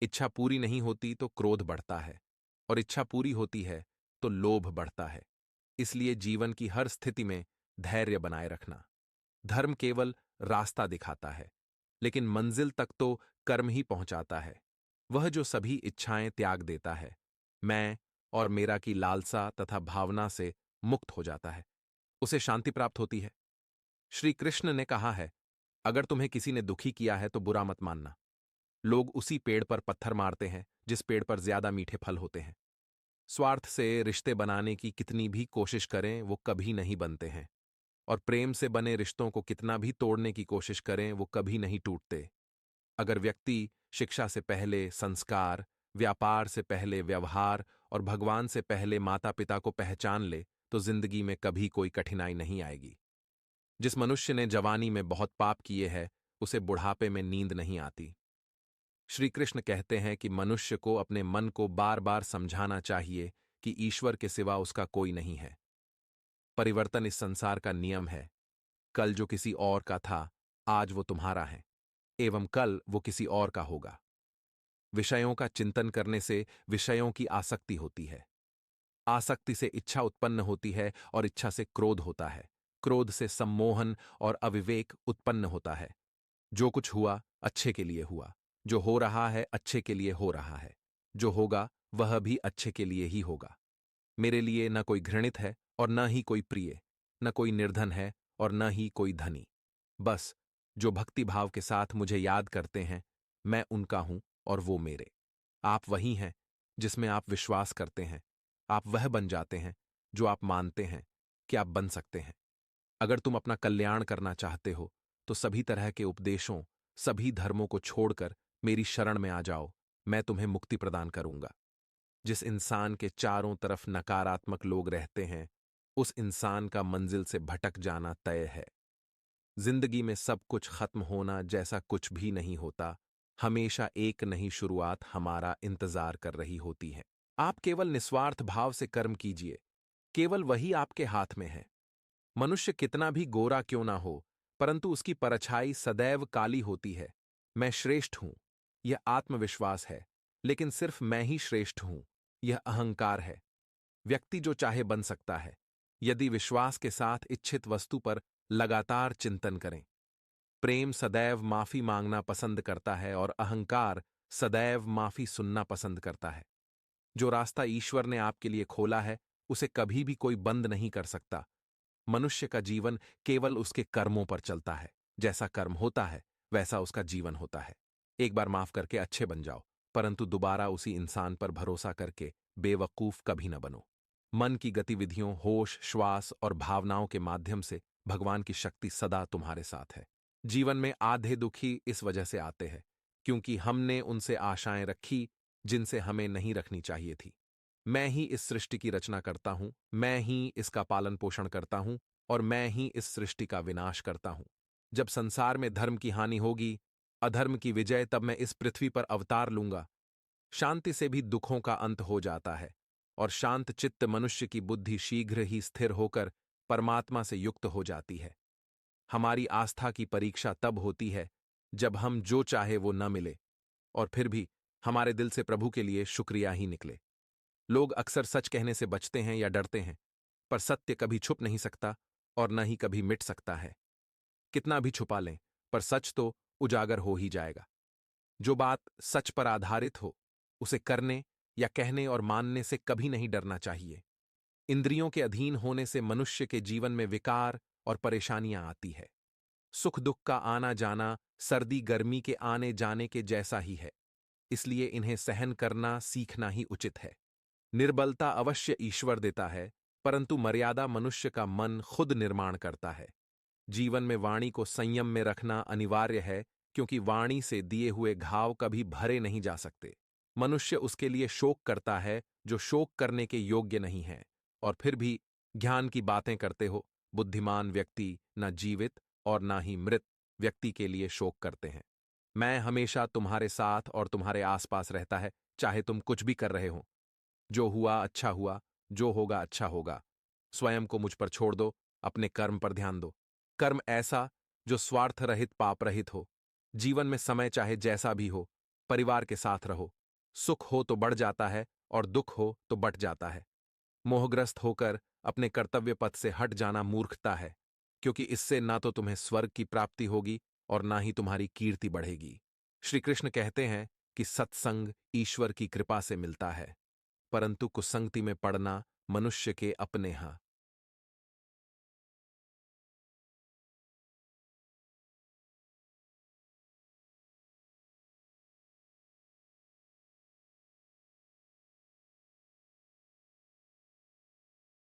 इच्छा पूरी नहीं होती तो क्रोध बढ़ता है, और इच्छा पूरी होती है तो लोभ बढ़ता है। इसलिए जीवन की हर स्थिति में धैर्य बनाए रखना। धर्म केवल रास्ता दिखाता है, लेकिन मंजिल तक तो कर्म ही पहुंचाता है। वह जो सभी इच्छाएं त्याग देता है, मैं और मेरा की लालसा तथा भावना से मुक्त हो जाता है, उसे शांति प्राप्त होती है। श्री कृष्ण ने कहा है, अगर तुम्हें किसी ने दुखी किया है तो बुरा मत मानना। लोग उसी पेड़ पर पत्थर मारते हैं जिस पेड़ पर ज्यादा मीठे फल होते हैं। स्वार्थ से रिश्ते बनाने की कितनी भी कोशिश करें वो कभी नहीं बनते हैं, और प्रेम से बने रिश्तों को कितना भी तोड़ने की कोशिश करें वो कभी नहीं टूटते। अगर व्यक्ति शिक्षा से पहले संस्कार, व्यापार से पहले व्यवहार और भगवान से पहले माता पिता को पहचान ले तो जिंदगी में कभी कोई कठिनाई नहीं आएगी। जिस मनुष्य ने जवानी में बहुत पाप किए हैं उसे बुढ़ापे में नींद नहीं आती। श्री कृष्ण कहते हैं कि मनुष्य को अपने मन को बार बार समझाना चाहिए कि ईश्वर के सिवा उसका कोई नहीं है। परिवर्तन इस संसार का नियम है। कल जो किसी और का था, आज वो तुम्हारा है, एवं कल वो किसी और का होगा। विषयों का चिंतन करने से विषयों की आसक्ति होती है। आसक्ति से इच्छा उत्पन्न होती है और इच्छा से क्रोध होता है। क्रोध से सम्मोहन और अविवेक उत्पन्न होता है। जो कुछ हुआ अच्छे के लिए हुआ, जो हो रहा है अच्छे के लिए हो रहा है, जो होगा वह भी अच्छे के लिए ही होगा। मेरे लिए न कोई घृणित है और न ही कोई प्रिय, न कोई निर्धन है और न ही कोई धनी। बस जो भक्ति भाव के साथ मुझे याद करते हैं, मैं उनका हूं और वो मेरे। आप वही हैं जिसमें आप विश्वास करते हैं। आप वह बन जाते हैं जो आप मानते हैं कि आप बन सकते हैं। अगर तुम अपना कल्याण करना चाहते हो तो सभी तरह के उपदेशों, सभी धर्मों को छोड़कर मेरी शरण में आ जाओ। मैं तुम्हें मुक्ति प्रदान करूंगा। जिस इंसान के चारों तरफ नकारात्मक लोग रहते हैं, उस इंसान का मंजिल से भटक जाना तय है। जिंदगी में सब कुछ खत्म होना जैसा कुछ भी नहीं होता। हमेशा एक नई शुरुआत हमारा इंतजार कर रही होती है। आप केवल निस्वार्थ भाव से कर्म कीजिए, केवल वही आपके हाथ में है। मनुष्य कितना भी गोरा क्यों ना हो, परंतु उसकी परछाई सदैव काली होती है। मैं श्रेष्ठ हूं, यह आत्मविश्वास है, लेकिन सिर्फ मैं ही श्रेष्ठ हूं, यह अहंकार है। व्यक्ति जो चाहे बन सकता है, यदि विश्वास के साथ इच्छित वस्तु पर लगातार चिंतन करें। प्रेम सदैव माफी मांगना पसंद करता है और अहंकार सदैव माफी सुनना पसंद करता है। जो रास्ता ईश्वर ने आपके लिए खोला है, उसे कभी भी कोई बंद नहीं कर सकता। मनुष्य का जीवन केवल उसके कर्मों पर चलता है। जैसा कर्म होता है वैसा उसका जीवन होता है। एक बार माफ करके अच्छे बन जाओ, परंतु दोबारा उसी इंसान पर भरोसा करके बेवकूफ कभी न बनो। मन की गतिविधियों, होश, श्वास और भावनाओं के माध्यम से भगवान की शक्ति सदा तुम्हारे साथ है। जीवन में आधे दुखी इस वजह से आते हैं क्योंकि हमने उनसे आशाएं रखी जिनसे हमें नहीं रखनी चाहिए थी। मैं ही इस सृष्टि की रचना करता हूं, मैं ही इसका पालन पोषण करता हूं और मैं ही इस सृष्टि का विनाश करता हूं। जब संसार में धर्म की हानि होगी, अधर्म की विजय, तब मैं इस पृथ्वी पर अवतार लूंगा। शांति से भी दुखों का अंत हो जाता है, और शांत चित्त मनुष्य की बुद्धि शीघ्र ही स्थिर होकर परमात्मा से युक्त हो जाती है। हमारी आस्था की परीक्षा तब होती है जब हम जो चाहे वो न मिले, और फिर भी हमारे दिल से प्रभु के लिए शुक्रिया ही निकले। लोग अक्सर सच कहने से बचते हैं या डरते हैं, पर सत्य कभी छुप नहीं सकता और न ही कभी मिट सकता है। कितना भी छुपा लें, पर सच तो उजागर हो ही जाएगा। जो बात सच पर आधारित हो, उसे करने या कहने और मानने से कभी नहीं डरना चाहिए। इंद्रियों के अधीन होने से मनुष्य के जीवन में विकार और परेशानियां आती है। सुख दुख का आना जाना सर्दी गर्मी के आने जाने के जैसा ही है, इसलिए इन्हें सहन करना सीखना ही उचित है। निर्बलता अवश्य ईश्वर देता है, परंतु मर्यादा मनुष्य का मन खुद निर्माण करता है। जीवन में वाणी को संयम में रखना अनिवार्य है, क्योंकि वाणी से दिए हुए घाव कभी भरे नहीं जा सकते। मनुष्य उसके लिए शोक करता है जो शोक करने के योग्य नहीं है, और फिर भी ज्ञान की बातें करते हो। बुद्धिमान व्यक्ति न जीवित और न ही मृत व्यक्ति के लिए शोक करते हैं। मैं हमेशा तुम्हारे साथ और तुम्हारे आसपास रहता है, चाहे तुम कुछ भी कर रहे हो। जो हुआ अच्छा हुआ, जो होगा अच्छा होगा। स्वयं को मुझ पर छोड़ दो, अपने कर्म पर ध्यान दो। कर्म ऐसा जो स्वार्थ रहित पाप रहित हो। जीवन में समय चाहे जैसा भी हो, परिवार के साथ रहो। सुख हो तो बढ़ जाता है और दुख हो तो बट जाता है। मोहग्रस्त होकर अपने कर्तव्य पथ से हट जाना मूर्खता है, क्योंकि इससे ना तो तुम्हें स्वर्ग की प्राप्ति होगी और ना ही तुम्हारी कीर्ति बढ़ेगी। श्री कृष्ण कहते हैं कि सत्संग ईश्वर की कृपा से मिलता है, परंतु कुसंगति में पड़ना मनुष्य के अपने यहाँ